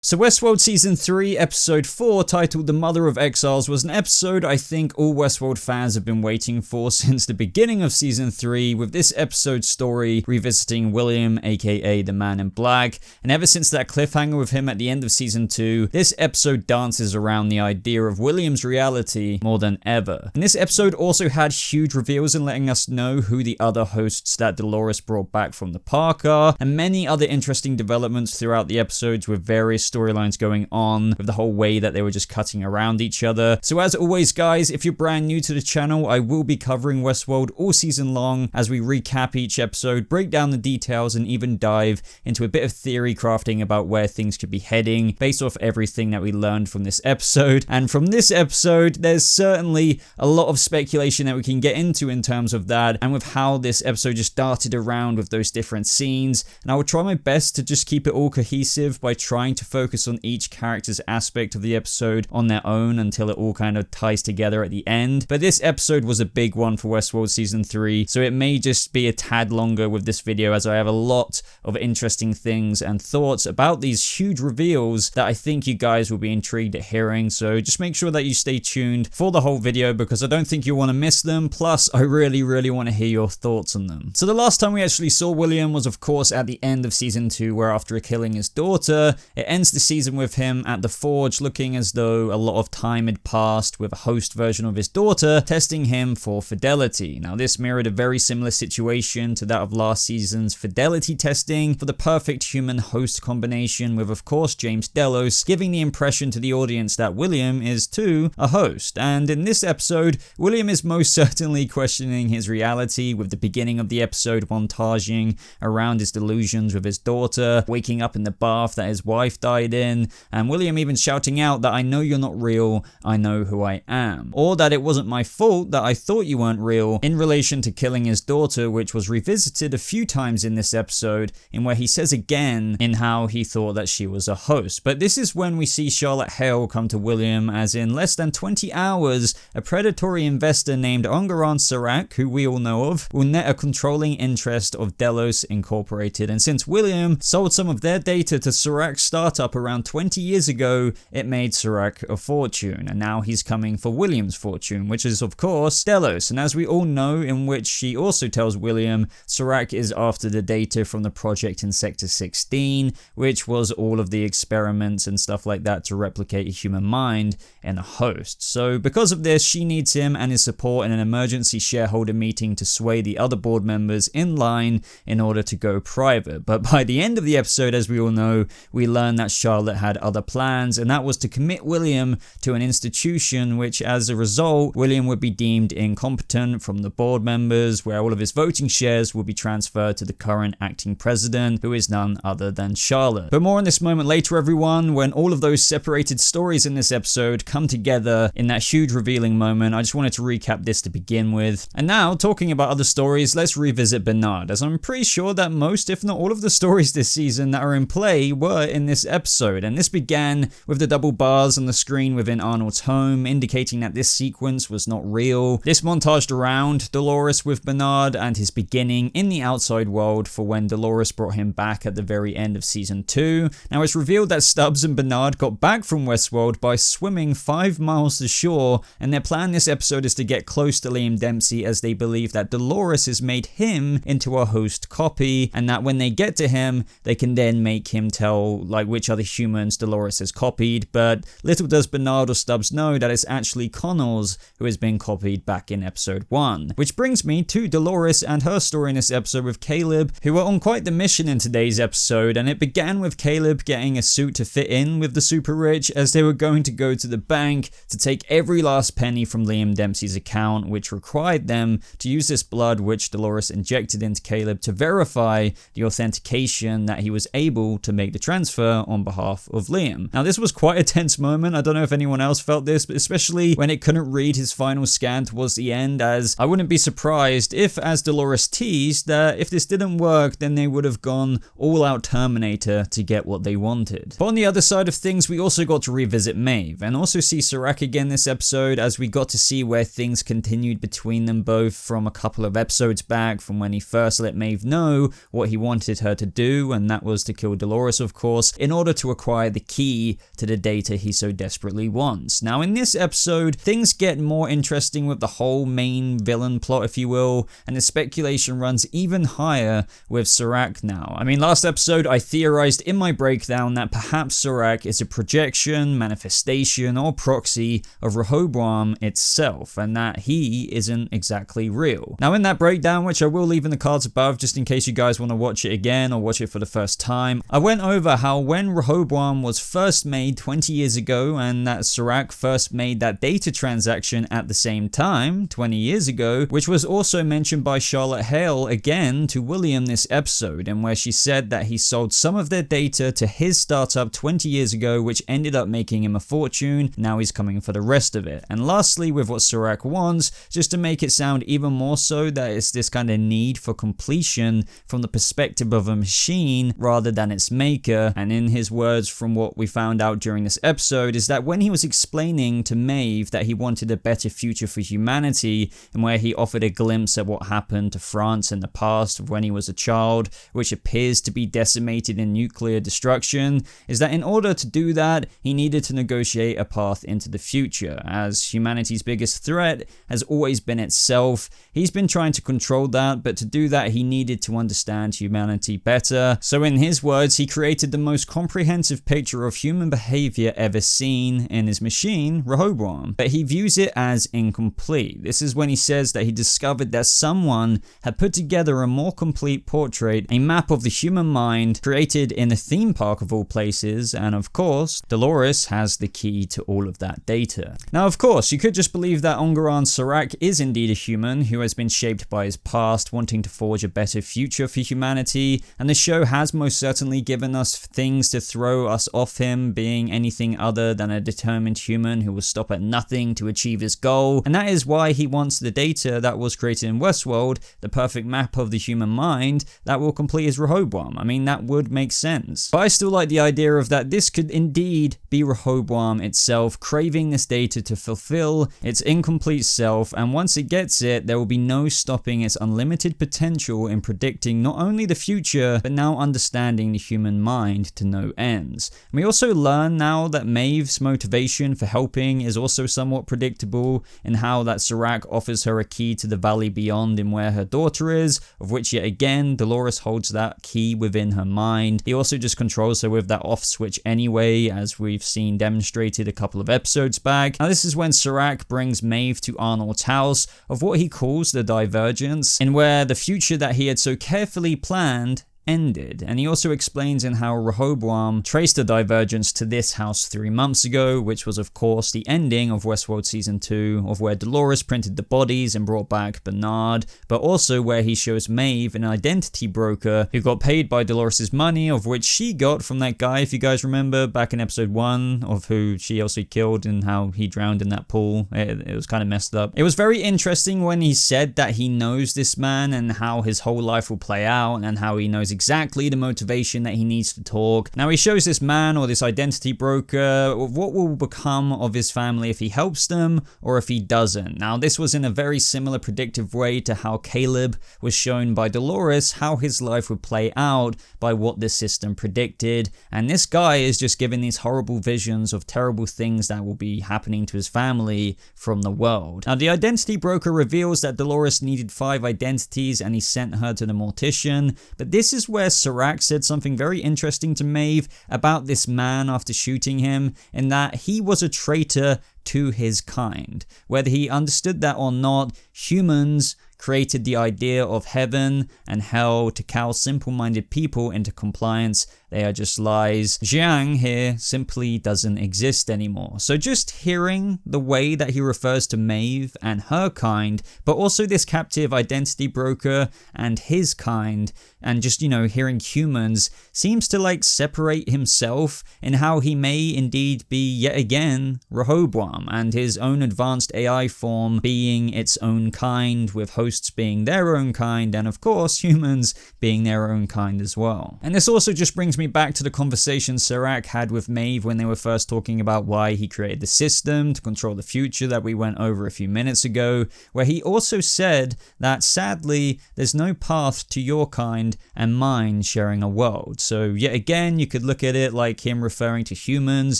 So Westworld Season 3, Episode 4, titled The Mother of Exiles, was an episode I think all Westworld fans have been waiting for since the beginning of Season 3, with this episode's story revisiting William, aka the Man in Black, and ever since that cliffhanger with him at the end of Season 2, this episode dances around the idea of William's reality more than ever. And this episode also had huge reveals in letting us know who the other hosts that Dolores brought back from the park are, and many other interesting developments throughout the episodes with various storylines going on, with the whole way that they were just cutting around each other. So as always guys, if you're brand new to the channel, I will be covering Westworld all season long as we recap each episode, break down the details, and even dive into a bit of theory crafting about where things could be heading based off everything that we learned from this episode. And from this episode, there's certainly a lot of speculation that we can get into in terms of that, and with how this episode just darted around with those different scenes. And I will try my best to just keep it all cohesive by trying to focus on each character's aspect of the episode on their own until it all kind of ties together at the end. But this episode was a big one for Westworld Season 3, so it may just be a tad longer with this video as I have a lot of interesting things and thoughts about these huge reveals that I think you guys will be intrigued at hearing. So just make sure that you stay tuned for the whole video because I don't think you'll want to miss them. Plus, I really want to hear your thoughts on them. So the last time we actually saw William was of course at the end of Season 2, where after killing his daughter, it ends the season with him at the Forge looking as though a lot of time had passed, with a host version of his daughter testing him for fidelity. Now this mirrored a very similar situation to that of last season's fidelity testing for the perfect human host combination, with of course James Delos giving the impression to the audience that William is too a host. And in this episode, William is most certainly questioning his reality, with the beginning of the episode montaging around his delusions with his daughter, waking up in the bath that his wife died in, and William even shouting out that I know you're not real, I know who I am, or that it wasn't my fault that I thought you weren't real, in relation to killing his daughter, which was revisited a few times in this episode, in where he says again in how he thought that she was a host. But this is when we see Charlotte Hale come to William, as in less than 20 hours, a predatory investor named Ungaran Serac, who we all know of, will net a controlling interest of Delos Incorporated. And since William sold some of their data to Serac's startup around 20 years ago, it made Serac a fortune, and now he's coming for William's fortune, which is of course Delos. And as we all know, in which she also tells William, Serac is after the data from the project in Sector 16, which was all of the experiments and stuff like that to replicate a human mind in a host. So because of this, she needs him and his support in an emergency shareholder meeting to sway the other board members in line in order to go private. But by the end of the episode, as we all know, we learn that Charlotte had other plans, and that was to commit William to an institution, which as a result, William would be deemed incompetent from the board members, where all of his voting shares will be transferred to the current acting president, who is none other than Charlotte. But more on this moment later, everyone, when all of those separated stories in this episode come together in that huge revealing moment. I just wanted to recap this to begin with. And now, talking about other stories, let's revisit Bernard, as I'm pretty sure that most, if not all of the stories this season that are in play were in this episode. And this began with the double bars on the screen within Arnold's home, indicating that this sequence was not real. This montaged around Dolores with Bernard and his beginning in the outside world for when Dolores brought him back at the very end of Season 2. Now it's revealed that Stubbs and Bernard got back from Westworld by swimming 5 miles to shore, and their plan this episode is to get close to Liam Dempsey, as they believe that Dolores has made him into a host copy, and that when they get to him, they can then make him tell like which other humans Dolores has copied. But little does Bernard or Stubbs know that it's actually Connors who has been copied back in episode 1. Which brings me to Dolores and her story in this episode with Caleb, who were on quite the mission in today's episode, and it began with Caleb getting a suit to fit in with the super rich, as they were going to go to the bank to take every last penny from Liam Dempsey's account, which required them to use this blood which Dolores injected into Caleb to verify the authentication that he was able to make the transfer on behalf of Liam. Now this was quite a tense moment. I don't know if anyone else felt this, but especially when it couldn't read his final scan towards the end, as I wouldn't be surprised if, as Dolores teased, that if this didn't work, then they would have gone all out Terminator to get what they wanted. But on the other side of things, we also got to revisit Maeve and also see Serac again this episode, as we got to see where things continued between them both from a couple of episodes back, from when he first let Maeve know what he wanted her to do, and that was to kill Dolores, of course, in order order to acquire the key to the data he so desperately wants. Now in this episode, things get more interesting with the whole main villain plot, if you will, and the speculation runs even higher with Serac now. I mean, last episode I theorized in my breakdown that perhaps Serac is a projection, manifestation, or proxy of Rehoboam itself, and that he isn't exactly real. Now in that breakdown, which I will leave in the cards above just in case you guys want to watch it again or watch it for the first time, I went over how when Rehoboam was first made 20 years ago and that Serac first made that data transaction at the same time 20 years ago, which was also mentioned by Charlotte Hale again to William this episode, and where she said that he sold some of their data to his startup 20 years ago, which ended up making him a fortune. Now he's coming for the rest of it. And lastly, with what Serac wants, just to make it sound even more so that it's this kind of need for completion from the perspective of a machine rather than its maker. And in his words, from what we found out during this episode, is that when he was explaining to Maeve that he wanted a better future for humanity, and where he offered a glimpse at what happened to France in the past of when he was a child, which appears to be decimated in nuclear destruction, is that in order to do that, he needed to negotiate a path into the future, as humanity's biggest threat has always been itself. He's been trying to control that, but to do that he needed to understand humanity better. So in his words, he created the most comprehensive picture of human behavior ever seen in his machine, Rehoboam, but he views it as incomplete. This is when he says that he discovered that someone had put together a more complete portrait, a map of the human mind created in a theme park of all places, and of course, Dolores has the key to all of that data. Now of course, you could just believe that Ungaran Serac is indeed a human who has been shaped by his past, wanting to forge a better future for humanity, and the show has most certainly given us things to throw us off him being anything other than a determined human who will stop at nothing to achieve his goal, and that is why he wants the data that was created in Westworld, the perfect map of the human mind that will complete his Rehoboam. I mean, that would make sense. But I still like the idea of that this could indeed be Rehoboam itself craving this data to fulfill its incomplete self, and once it gets it, there will be no stopping its unlimited potential in predicting not only the future, but now understanding the human mind to no ends. And we also learn now that Maeve's motivation for helping is also somewhat predictable in how that Serac offers her a key to the valley beyond in where her daughter is, of which yet again Dolores holds that key within her mind. He also just controls her with that off switch anyway, as we've seen demonstrated a couple of episodes back. Now this is when Serac brings Maeve to Arnold's house of what he calls the Divergence, in where the future that he had so carefully planned ended. And he also explains in how Rehoboam traced the Divergence to this house 3 months ago, which was of course the ending of Westworld Season 2, of where Dolores printed the bodies and brought back Bernard, but also where he shows Maeve an identity broker who got paid by Dolores' money, of which she got from that guy, if you guys remember, back in episode 1, of who she also killed and how he drowned in that pool. It was kind of messed up. It was very interesting when he said that he knows this man and how his whole life will play out, and how he knows exactly the motivation that he needs to talk. Now he shows this man, or this identity broker, what will become of his family if he helps them or if he doesn't. Now this was in a very similar predictive way to how Caleb was shown by Dolores how his life would play out by what the system predicted, and this guy is just given these horrible visions of terrible things that will be happening to his family from the world. Now the identity broker reveals that Dolores needed 5 identities and he sent her to the mortician, but this is where Serac said something very interesting to Maeve about this man after shooting him, in that he was a traitor to his kind. Whether he understood that or not, humans created the idea of heaven and hell to cow simple-minded people into compliance. They are just lies. Jiang here simply doesn't exist anymore. So just hearing the way that he refers to Maeve and her kind, but also this captive identity broker and his kind, and just, hearing humans, seems to like separate himself in how he may indeed be yet again Rehoboam, and his own advanced AI form being its own kind, with hosts being their own kind, and of course humans being their own kind as well. And this also just brings me me back to the conversation Serac had with Maeve when they were first talking about why he created the system to control the future that we went over a few minutes ago, where he also said that sadly there's no path to your kind and mine sharing a world. So yet again, you could look at it like him referring to humans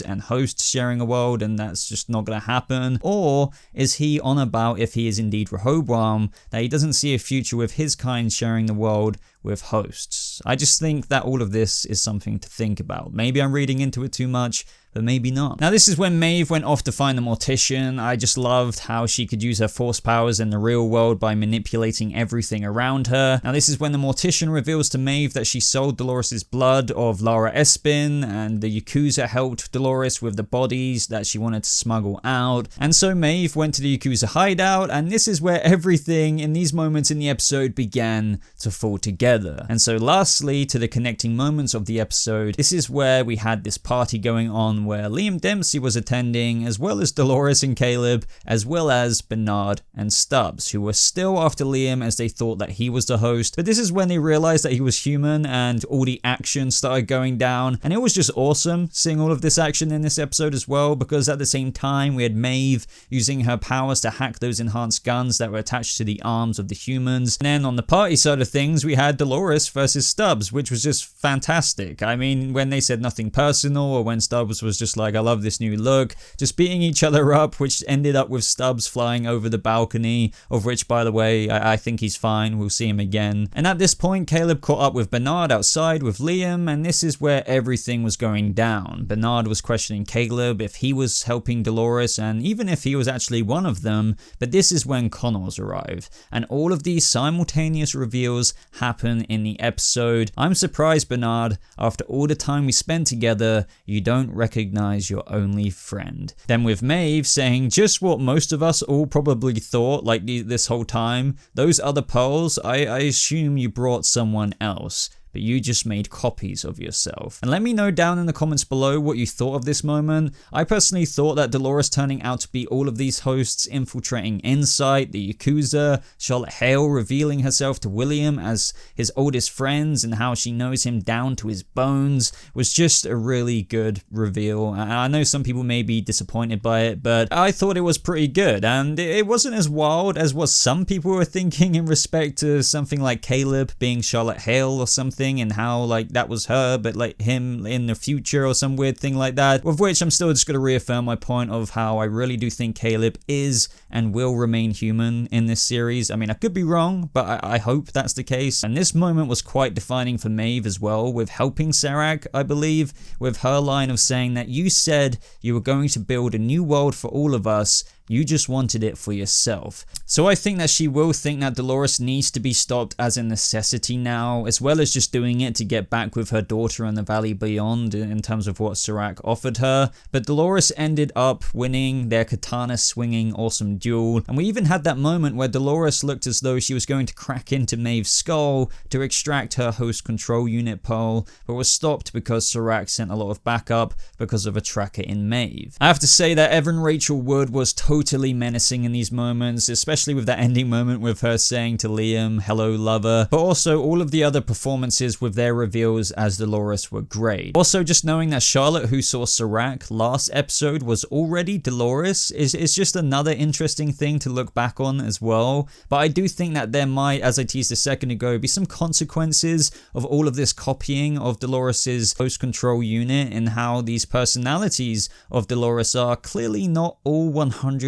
and hosts sharing a world, and that's just not going to happen. Or is he on about, if he is indeed Rehoboam, that he doesn't see a future with his kind sharing the world with hosts? I just think that all of this is something to think about. Maybe I'm reading into it too much, but maybe not. Now this is when Maeve went off to find the mortician. I just loved how she could use her force powers in the real world by manipulating everything around her. Now this is when the mortician reveals to Maeve that she sold Dolores' blood of Lara Espin, and the Yakuza helped Dolores with the bodies that she wanted to smuggle out. And so Maeve went to the Yakuza hideout, and this is where everything in these moments in the episode began to fall together. And so lastly, to the connecting moments of the episode, this is where we had this party going on where Liam Dempsey was attending, as well as Dolores and Caleb, as well as Bernard and Stubbs, who were still after Liam as they thought that he was the host. But this is when they realized that he was human and all the action started going down, and it was just awesome seeing all of this action in this episode as well, because at the same time we had Maeve using her powers to hack those enhanced guns that were attached to the arms of the humans. And then on the party side of things, we had Dolores versus Stubbs, which was just fantastic. I mean, when they said nothing personal, or when Stubbs was just like, I love this new look, just beating each other up, which ended up with Stubbs flying over the balcony, of which, by the way, I think he's fine. We'll see him again. And at this point, Caleb caught up with Bernard outside with Liam, and this is where everything was going down. Bernard was questioning Caleb if he was helping Dolores, and even if he was actually one of them, but this is when Connors arrived. And all of these simultaneous reveals happen in the episode. I'm surprised, Bernard, after all the time we spent together, you don't recognize your only friend. Then with Maeve saying just what most of us all probably thought like this whole time, those other pearls, I assume you brought someone else, but you just made copies of yourself. And let me know down in the comments below what you thought of this moment. I personally thought that Dolores turning out to be all of these hosts infiltrating Insight, the Yakuza, Charlotte Hale revealing herself to William as his oldest friends and how she knows him down to his bones was just a really good reveal. I know some people may be disappointed by it, but I thought it was pretty good, and it wasn't as wild as what some people were thinking in respect to something like Caleb being Charlotte Hale or something, and how like that was her but like him in the future or some weird thing like that, of which I'm still just going to reaffirm my point of how I really do think Caleb is and will remain human in this series. I mean, I could be wrong, but I hope that's the case. And this moment was quite defining for Maeve as well, with helping Serac, I believe, with her line of saying that you said you were going to build a new world for all of us, you just wanted it for yourself. So I think that she will think that Dolores needs to be stopped as a necessity now, as well as just doing it to get back with her daughter in the Valley Beyond in terms of what Serac offered her. But Dolores ended up winning their katana swinging awesome duel, and we even had that moment where Dolores looked as though she was going to crack into Maeve's skull to extract her host control unit pearl, but was stopped because Serac sent a lot of backup because of a tracker in Maeve. I have to say that Evan Rachel Wood was totally menacing in these moments, especially with that ending moment with her saying to Liam, hello lover, but also all of the other performances with their reveals as Dolores were great. Also, just knowing that Charlotte, who saw Serac last episode, was already Dolores is just another interesting thing to look back on as well. But I do think that there might, as I teased a second ago, be some consequences of all of this copying of Dolores's host control unit, and how these personalities of Dolores are clearly not all 100%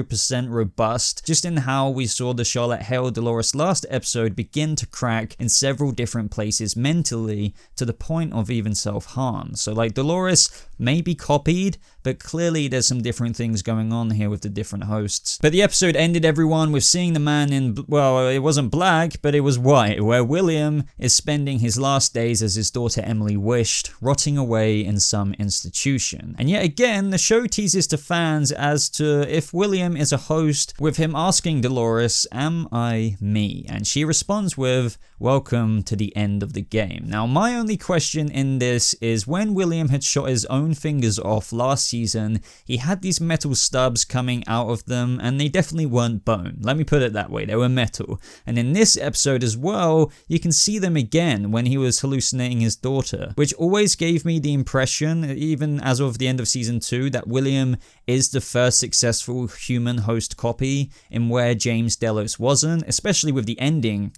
robust, just in how we saw the Charlotte Hale Dolores last episode begin to crack in several different places mentally to the point of even self-harm. So like Dolores may be copied, but clearly there's some different things going on here with the different hosts. But the episode ended, everyone, with seeing the man in, well, it wasn't black, but it was white, where William is spending his last days as his daughter Emily wished, rotting away in some institution. And yet again, the show teases to fans as to if William William is a host, with him asking Dolores, "Am I me?" And she responds with, "Welcome to the end of the game." Now, my only question in this is, when William had shot his own fingers off last season, he had these metal stubs coming out of them, and they definitely weren't bone. Let me put it that way, they were metal. And in this episode as well, you can see them again when he was hallucinating his daughter, which always gave me the impression, even as of the end of season 2, that William is the first successful human host copy in where James Delos wasn't, especially with the ending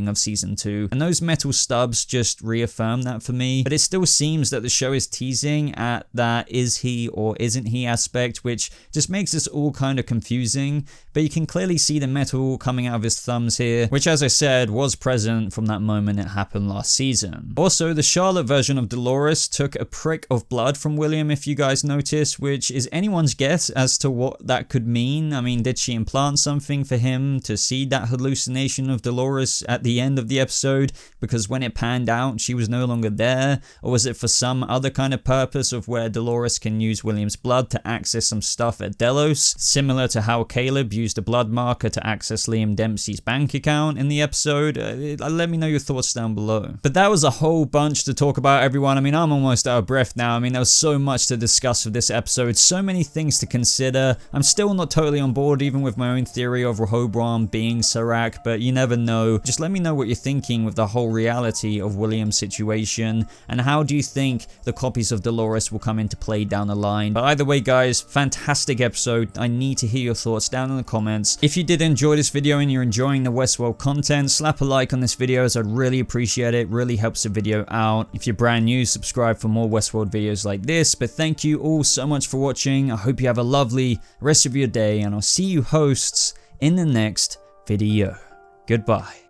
of season 2. And those metal stubs just reaffirm that for me. But it still seems that the show is teasing at that is he or isn't he aspect, which just makes this all kind of confusing. But you can clearly see the metal coming out of his thumbs here, which, as I said, was present from that moment it happened last season. Also, the Charlotte version of Dolores took a prick of blood from William, if you guys notice, which is anyone's guess as to what that could mean. I mean, did she implant something for him to see that hallucination of Dolores at the end of the episode, because when it panned out she was no longer there? Or was it for some other kind of purpose of where Dolores can use William's blood to access some stuff at Delos, similar to how Caleb used a blood marker to access Liam Dempsey's bank account in the episode? Let me know your thoughts down below. But that was a whole bunch to talk about, everyone. I mean, I'm almost out of breath now. I mean, there was so much to discuss with this episode, so many things to consider. I'm still not totally on board, even with my own theory of Rehoboam being Serac, but you never know. Just let me know what you're thinking with the whole reality of William's situation, and how do you think the copies of Dolores will come into play down the line. But either way, guys, fantastic episode. I need to hear your thoughts down in the comments. If you did enjoy this video and you're enjoying the Westworld content, slap a like on this video, as I'd really appreciate it. Really helps the video out. If you're brand new, subscribe for more Westworld videos like this. But thank you all so much for watching. I hope you have a lovely rest of your day, and I'll see you hosts in the next video. Goodbye.